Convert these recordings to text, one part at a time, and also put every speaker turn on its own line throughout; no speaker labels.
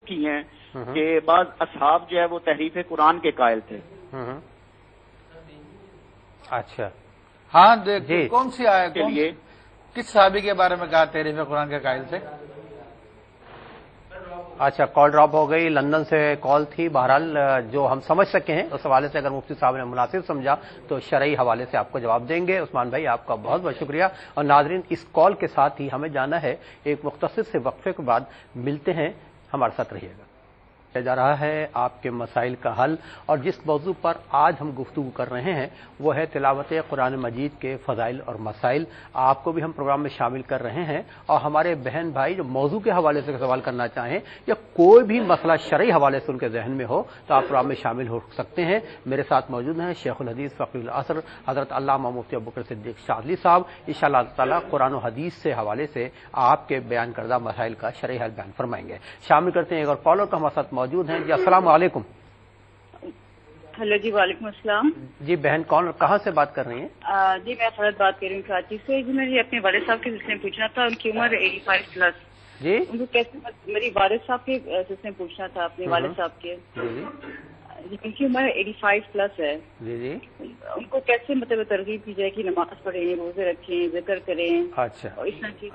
کی ہیں کہ بعض اصحاب جو ہے وہ تحریف قرآن کے قائل تھے.
اچھا
ہاں
جی.
کون سی آئے
کے لیے
کس صحابی کے بارے میں کہا تحریف قرآن کے قائل تھے؟
اچھا کال ڈراپ ہو گئی، لندن سے کال تھی. بہرحال جو ہم سمجھ سکے ہیں اس حوالے سے اگر مفتی صاحب نے مناسب سمجھا تو شرعی حوالے سے آپ کو جواب دیں گے. عثمان بھائی آپ کا بہت بہت شکریہ. اور ناظرین اس کال کے ساتھ ہی ہمیں جانا ہے ایک مختصر سے وقفے کے بعد ملتے ہیں. ہمارے ساتھ رہیے گا. جا رہا ہے آپ کے مسائل کا حل، اور جس موضوع پر آج ہم گفتگو کر رہے ہیں وہ ہے تلاوت قرآن مجید کے فضائل اور مسائل. آپ کو بھی ہم پروگرام میں شامل کر رہے ہیں، اور ہمارے بہن بھائی جو موضوع کے حوالے سے سوال کرنا چاہیں یا کوئی بھی مسئلہ شرعی حوالے سے ان کے ذہن میں ہو تو آپ پروگرام میں شامل ہو سکتے ہیں. میرے ساتھ موجود ہیں شیخ الحدیث فقیہ العصر حضرت علامہ مفتی ابوبکر صدیق شاذلی صاحب. انشاءاللہ تعالی قرآن و حدیث سے حوالے سے آپ کے بیان کردہ مسائل کا شرعی حل بیان فرمائیں گے. شامل کرتے ہیں ایک اور کالر کا ہمارے ساتھ موجود ہیں. جی السلام علیکم.
ہلو جی وعلیکم السلام.
جی بہن کون کہاں سے بات کر رہی ہیں؟
جی میں فرد بات کر رہی ہوں کراچی سے. جی مجھے اپنے والد صاحب کے سلسلے میں پوچھنا تھا، ان کی عمر 85 پلس.
جی
ان کو کیسے میری والد صاحب کے سلسلے میں پوچھنا تھا اپنے والد صاحب کے. جی ان کی عمر 85 پلس ہے.
جی جی
ان کو کیسے مطلب ترغیب کی جائے کہ نماز پڑھیں، روزے رکھیں، ذکر کریں
اچھا
اور اس طرح کی.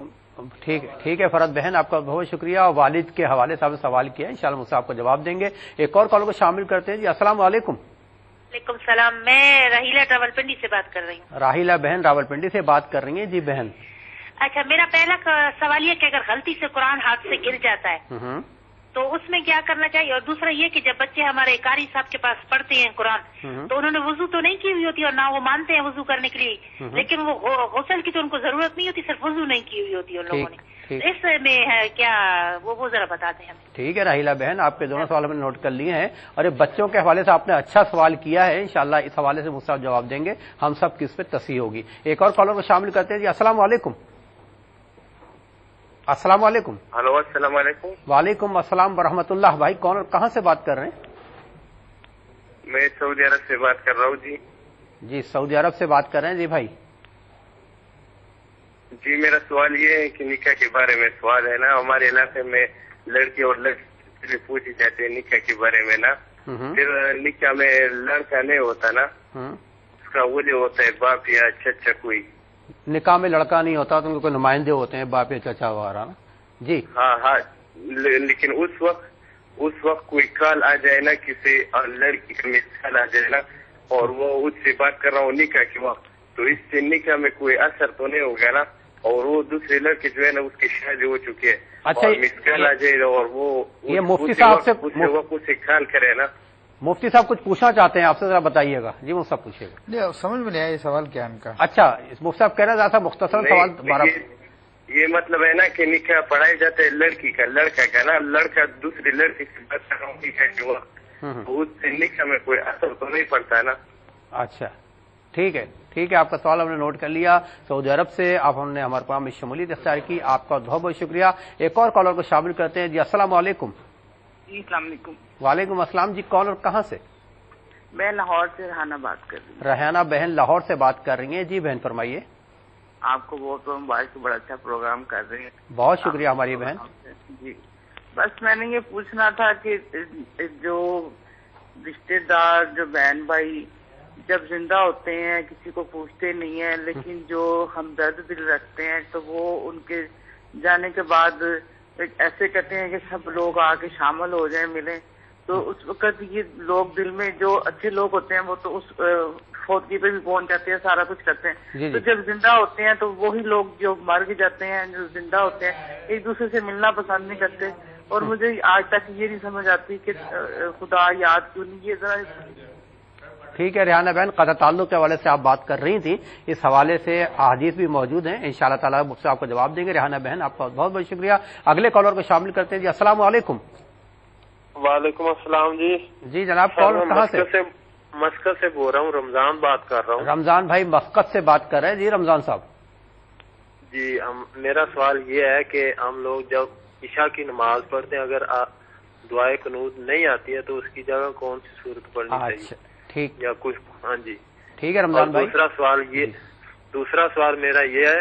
ٹھیک ہے فرد بہن آپ کا بہت شکریہ. والد کے حوالے سے آپ نے سوال کیا ہے، انشاءاللہ مجھ سے آپ کو جواب دیں گے. ایک اور کالر کو شامل کرتے ہیں. جی السلام علیکم.
وعلیکم السلام. میں راہیلہ راولپنڈی سے بات کر رہی ہوں.
راہیلہ بہن راولپنڈی سے بات کر رہی ہیں. جی بہن.
اچھا میرا پہلا سوال یہ کہ اگر غلطی سے قرآن ہاتھ سے گر جاتا ہے تو اس میں کیا کرنا چاہیے؟ اور دوسرا یہ کہ جب بچے ہمارے قاری صاحب کے پاس پڑھتے ہیں قرآن تو انہوں نے وضو تو نہیں کی ہوئی ہوتی اور نہ وہ مانتے ہیں وضو کرنے کے لیے، لیکن وہ غسل کی تو ان کو ضرورت نہیں ہوتی، صرف وضو نہیں کی ہوئی ہوتی ان لوگوں نے. اس میں ہے کیا وہ ذرا بتاتے ہیں.
ٹھیک ہے راہیلہ بہن آپ کے دونوں سوال ہم نے نوٹ کر لیے ہیں، اور یہ بچوں کے حوالے سے آپ نے اچھا سوال کیا ہے. انشاءاللہ اس حوالے سے مجھ سے آپ جواب دیں گے، ہم سب کی اس پہ تصحیح ہوگی. ایک اور کالر کو شامل کرتے ہیں. جی السلام علیکم. السلام علیکم.
ہلو السلام علیکم.
وعلیکم السلام ورحمۃ اللہ. بھائی کون اور کہاں سے بات کر رہے ہیں؟
میں سعودی عرب سے بات کر رہا ہوں. جی
جی سعودی عرب سے بات کر رہے ہیں. جی بھائی.
جی میرا سوال یہ ہے کہ نکاح کے بارے میں سوال ہے نا. ہمارے علاقے میں لڑکی اور لڑکی پوچھی جاتے ہیں نکاح کے بارے میں نا. پھر نکاح میں لڑکا نہیں ہوتا نا، اس کا ولی ہوتا ہے باپ یا چچا کوئی.
نکاح میں لڑکا نہیں ہوتا تو ان کے کوئی نمائندے ہوتے ہیں، باپ یا چچا وغیرہ. جی
ہاں لیکن اس وقت کوئی کال آ جائے نا کسی اور لڑکی کا مثال آ جائے نا اور وہ اس سے بات کر رہا ہوں نکاح کے وقت، تو اس سے نکاح میں کوئی اثر تو نہیں ہوگا نا؟ اور وہ دوسرے لڑکے جو ہے نا اس کی شادی ہو چکی ہے.
اچھا
مثال آ جائے اور وہ
یہ مفتی صاحب سے
اسے کال کرے نا.
مفتی صاحب کچھ پوچھنا چاہتے ہیں آپ سے، ذرا بتائیے گا. جی مجھ سے پوچھیے گا.
نہیں سمجھ میں نہیں آیا یہ سوال کیا ان کا.
اچھا مفتی صاحب کہہ رہے ہیں مختصر سوال.
یہ مطلب ہے نا کہ نکاح پڑھایا جاتا ہے لڑکی کا لڑکا کا نا، لڑکا دوسری لڑکی سے بات کر رہا ہوں نکاح کے وقت، اس سے نکاح میں کوئی اثر تو نہیں پڑتا ہے نا.
اچھا ٹھیک ہے آپ کا سوال ہم نے نوٹ کر لیا. سعودی عرب سے آپ ہم نے ہمارے پروگرام میں شمولیت اختیار کی، آپ کا بہت بہت شکریہ. ایک اور کالر کو شامل کرتے ہیں. جی السلام علیکم.
جی السلام علیکم.
وعلیکم السلام. جی کون اور کہاں سے؟
میں لاہور سے ریحانہ بات کر رہی ہوں.
ریحانہ بہن لاہور سے بات کر رہی ہیں. جی بہن فرمائیے.
آپ کو بہت مبارک، بڑا اچھا پروگرام کر رہے ہیں.
بہت شکریہ ہماری بہن.
جی بس میں نے یہ پوچھنا تھا کہ جو رشتے دار جو بہن بھائی جب زندہ ہوتے ہیں کسی کو پوچھتے نہیں ہیں، لیکن جو ہمدرد دل رکھتے ہیں تو وہ ان کے جانے کے بعد ایسے کہتے ہیں کہ سب لوگ آ کے شامل ہو جائیں، ملیں. تو اس وقت یہ لوگ دل میں جو اچھے لوگ ہوتے ہیں وہ تو اس فوتگی پہ بھی پہنچ جاتے ہیں، سارا کچھ کرتے ہیں. تو جب زندہ ہوتے ہیں تو وہی لوگ جو مر کے جاتے ہیں، جو زندہ ہوتے ہیں، ایک دوسرے سے ملنا پسند نہیں کرتے. اور مجھے آج تک یہ نہیں سمجھ آتی کہ خدا یاد کیوں نہیں. یہ ذرا
ٹھیک ہے ریحانہ بہن، قطع تعلق کے حوالے سے آپ بات کر رہی تھیں، اس حوالے سے احادیث بھی موجود ہیں، انشاءاللہ تعالیٰ مجھ سے آپ کو جواب دیں گے. ریحانہ بہن آپ کا بہت بہت شکریہ. اگلے کالر کو شامل کرتے ہیں. جی السلام علیکم.
وعلیکم السلام.
جی جناب کون کہاں سے؟
مسقط سے بول رہا ہوں، رمضان بات کر رہا ہوں.
رمضان بھائی مسقط سے بات کر رہے ہیں. جی رمضان صاحب.
جی میرا سوال یہ ہے کہ ہم لوگ جب عشاء کی نماز پڑھتے ہیں اگر دعائے قنوت نہیں آتی ہے تو اس کی جگہ کون سی صورت پڑھنی چاہیے؟
ٹھیک
یا کچھ. ہاں جی
ٹھیک ہے رمضان بھائی.
دوسرا سوال میرا یہ ہے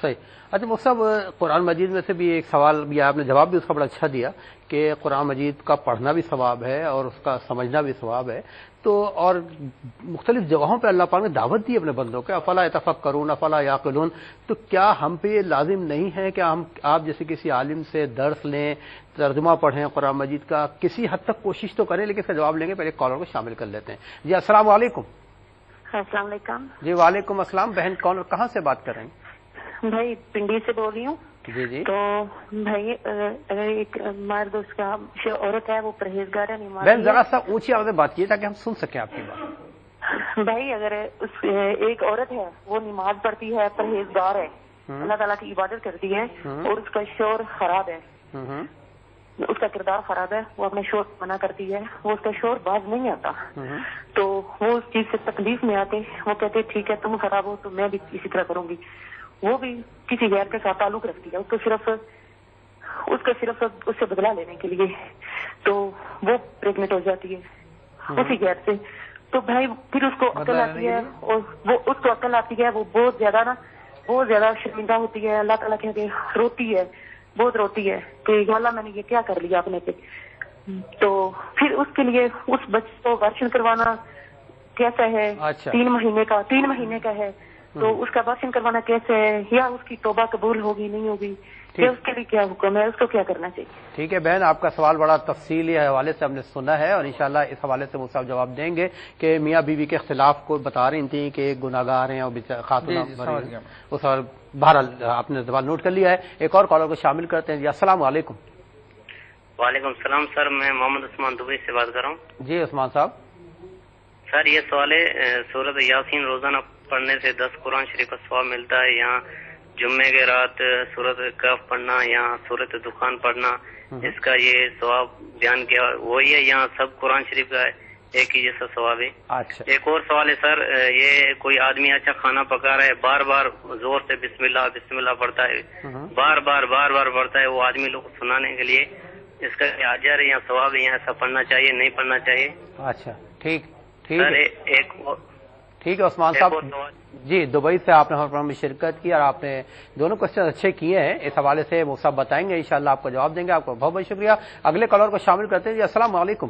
صحیح. اچھا مفتی صاحب, قرآن مجید میں سے بھی ایک سوال بھی آپ نے جواب بھی اس کا بڑا اچھا دیا کہ قرآن مجید کا پڑھنا بھی ثواب ہے اور اس کا سمجھنا بھی ثواب ہے. تو اور مختلف جگہوں پہ اللہ پاک نے دعوت دی اپنے بندوں کے, افلا یتفکرون افلا یعقلون. تو کیا ہم پہ یہ لازم نہیں ہے کہ آپ جیسے کسی عالم سے درس لیں, ترجمہ پڑھیں قرآن مجید کا, کسی حد تک کوشش تو کریں, لیکن اس کا جواب لیں گے. پہلے کالر کو شامل کر لیتے ہیں. جی السلام علیکم.
السلام علیکم.
جی وعلیکم السلام. بہن کون اور کہاں سے بات کر رہے ہیں؟
بھائی پنڈی سے بول رہی ہوں.
جی جی.
تو بھائی اگر ایک مرد اس کا عورت ہے وہ پرہیزگار ہے, نماز.
بہن ذرا سا اونچی آواز میں بات کیے تاکہ ہم سن سکیں آپ کی بات.
بھائی اگر ایک عورت ہے وہ نماز پڑھتی ہے, پرہیزگار ہے, اللہ تعالیٰ کی عبادت کرتی ہے, اور اس کا شور خراب ہے, اس کا کردار خراب ہے, وہ اپنے شور منع کرتی ہے, وہ اس کا شور باز نہیں آتا, تو وہ اس چیز سے تکلیف میں آتے, وہ کہتے ٹھیک ہے تم خراب ہو تو میں بھی اسی طرح کروں گی. وہ بھی کسی غیر کے ساتھ تعلق رکھتی ہے, اس کو صرف اس سے بدلہ لینے کے لیے, تو وہ پریگنٹ ہو جاتی ہے اسی غیر سے. تو بھائی پھر اس کو عقل آتی ہے, اور وہ اس کو عقل آتی ہے, وہ بہت زیادہ شرمندہ ہوتی ہے, اللہ تعالیٰ کہتے روتی ہے, بہت روتی ہے کہ یا اللہ میں نے یہ کیا کر لیا اپنے پہ. تو پھر اس کے لیے اس بچے کو ورشن کروانا کیسا ہے؟ 3 مہینے کا ہے, تو اس کا ورشن کروانا کیسے ہے, یا اس کی توبہ قبول ہوگی نہیں ہوگی, یا اس کے لیے کیا حکم ہے, اس کو کیا کرنا چاہیے؟
ٹھیک ہے بہن, آپ کا سوال بڑا تفصیلی حوالے سے ہم نے سنا ہے, اور انشاءاللہ اس حوالے سے مفتی صاحب جواب دیں گے کہ میاں بیوی کے اختلاف کو بتا رہی تھیں کہ ایک گناہگار ہیں اور خاتون. اس اور بہرحال آپ نے سوال نوٹ کر لیا ہے. ایک اور کالر کو شامل کرتے ہیں. جی السلام علیکم.
وعلیکم السلام سر, میں محمد عثمان دبئی سے بات کر رہا ہوں.
جی عثمان صاحب.
سر یہ سوال ہے, سورۃ یاسین روزانہ پڑھنے سے 10 قرآن شریف کا ثواب ملتا ہے, یا جمعے کے رات سورۃ کہف پڑھنا یا سورۃ دخان پڑھنا, اس کا یہ ثواب بیان کیا وہی ہے, یا سب قرآن شریف کا ایک ہی جیسا ثواب ہے؟
اچھا.
ایک اور سوال ہے سر, یہ کوئی آدمی اچھا کھانا پکا رہا ہے, بار بار زور سے بسم اللہ پڑھتا ہے, بار بار پڑھتا ہے, وہ آدمی لوگ کو سنانے کے لیے, اس کا کیا اجر ہے یا ثواب ہے, یا ایسا پڑھنا چاہیے نہیں پڑھنا چاہیے؟
اچھا ٹھیک
سر.
ٹھیک ہے عثمان صاحب. جی دبئی سے آپ نے ہمارے پروگرام میں شرکت کی, اور آپ نے دونوں کوشچن اچھے کیے ہیں. اس حوالے سے وہ سب بتائیں گے, انشاءاللہ آپ کو جواب دیں گے. آپ کو بہت بہت شکریہ. اگلے کالر کو شامل کرتے ہیں. جی السلام علیکم.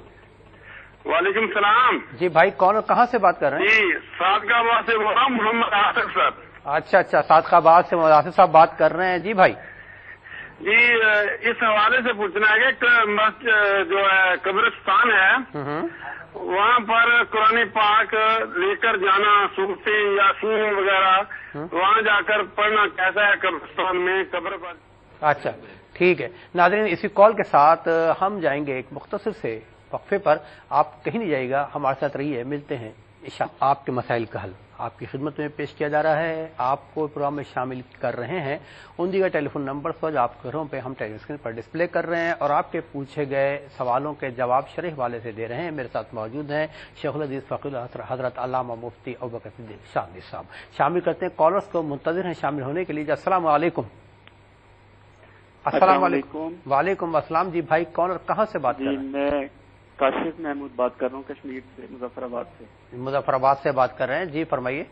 وعلیکم السلام.
جی بھائی کون اور کہاں سے بات کر رہے ہیں؟
جی صادقہ سے بول رہا ہوں, محمد آصف صاحب.
اچھا صادقہ آباد سے محمد آصف صاحب بات کر رہے ہیں. جی بھائی.
جی اس حوالے سے پوچھنا ہے کہ جو ہے قبرستان ہے, وہاں پر قرآن پاک لے کر جانا, صورتیں یا سور وغیرہ وہاں جا کر پڑھنا کیسا ہے قبرستان میں, قبر پر؟
اچھا ٹھیک ہے. ناظرین اسی کال کے ساتھ ہم جائیں گے ایک مختصر سے وقفے پر. آپ کہیں نہیں جائے گا, ہمارے ساتھ رہیے, ملتے ہیں. آپ کے مسائل کا حل آپ کی خدمت میں پیش کیا جا رہا ہے. آپ کو پروگرام میں شامل کر رہے ہیں ان دیگر ٹیلی فون نمبر پر جو آپ گھروں پہ ہم ٹیلی اسکرین پر ڈسپلے کر رہے ہیں, اور آپ کے پوچھے گئے سوالوں کے جواب شرح والے سے دے رہے ہیں. میرے ساتھ موجود ہیں شیخ الحدیث فقیہ حضرت علامہ مفتی ابوبکر صدیق شاذلی صاحب. شامل کرتے ہیں کالرز کو, منتظر ہیں شامل ہونے کے لیے. السلام علیکم. السلام علیکم. وعلیکم السلام. جی بھائی کون اور کہاں سے بات کر رہے ہیں؟
میں کاشف محمود بات کر رہا ہوں کشمیر سے, مظفر آباد سے.
مظفر آباد سے بات کر رہے ہیں. جی فرمائیے.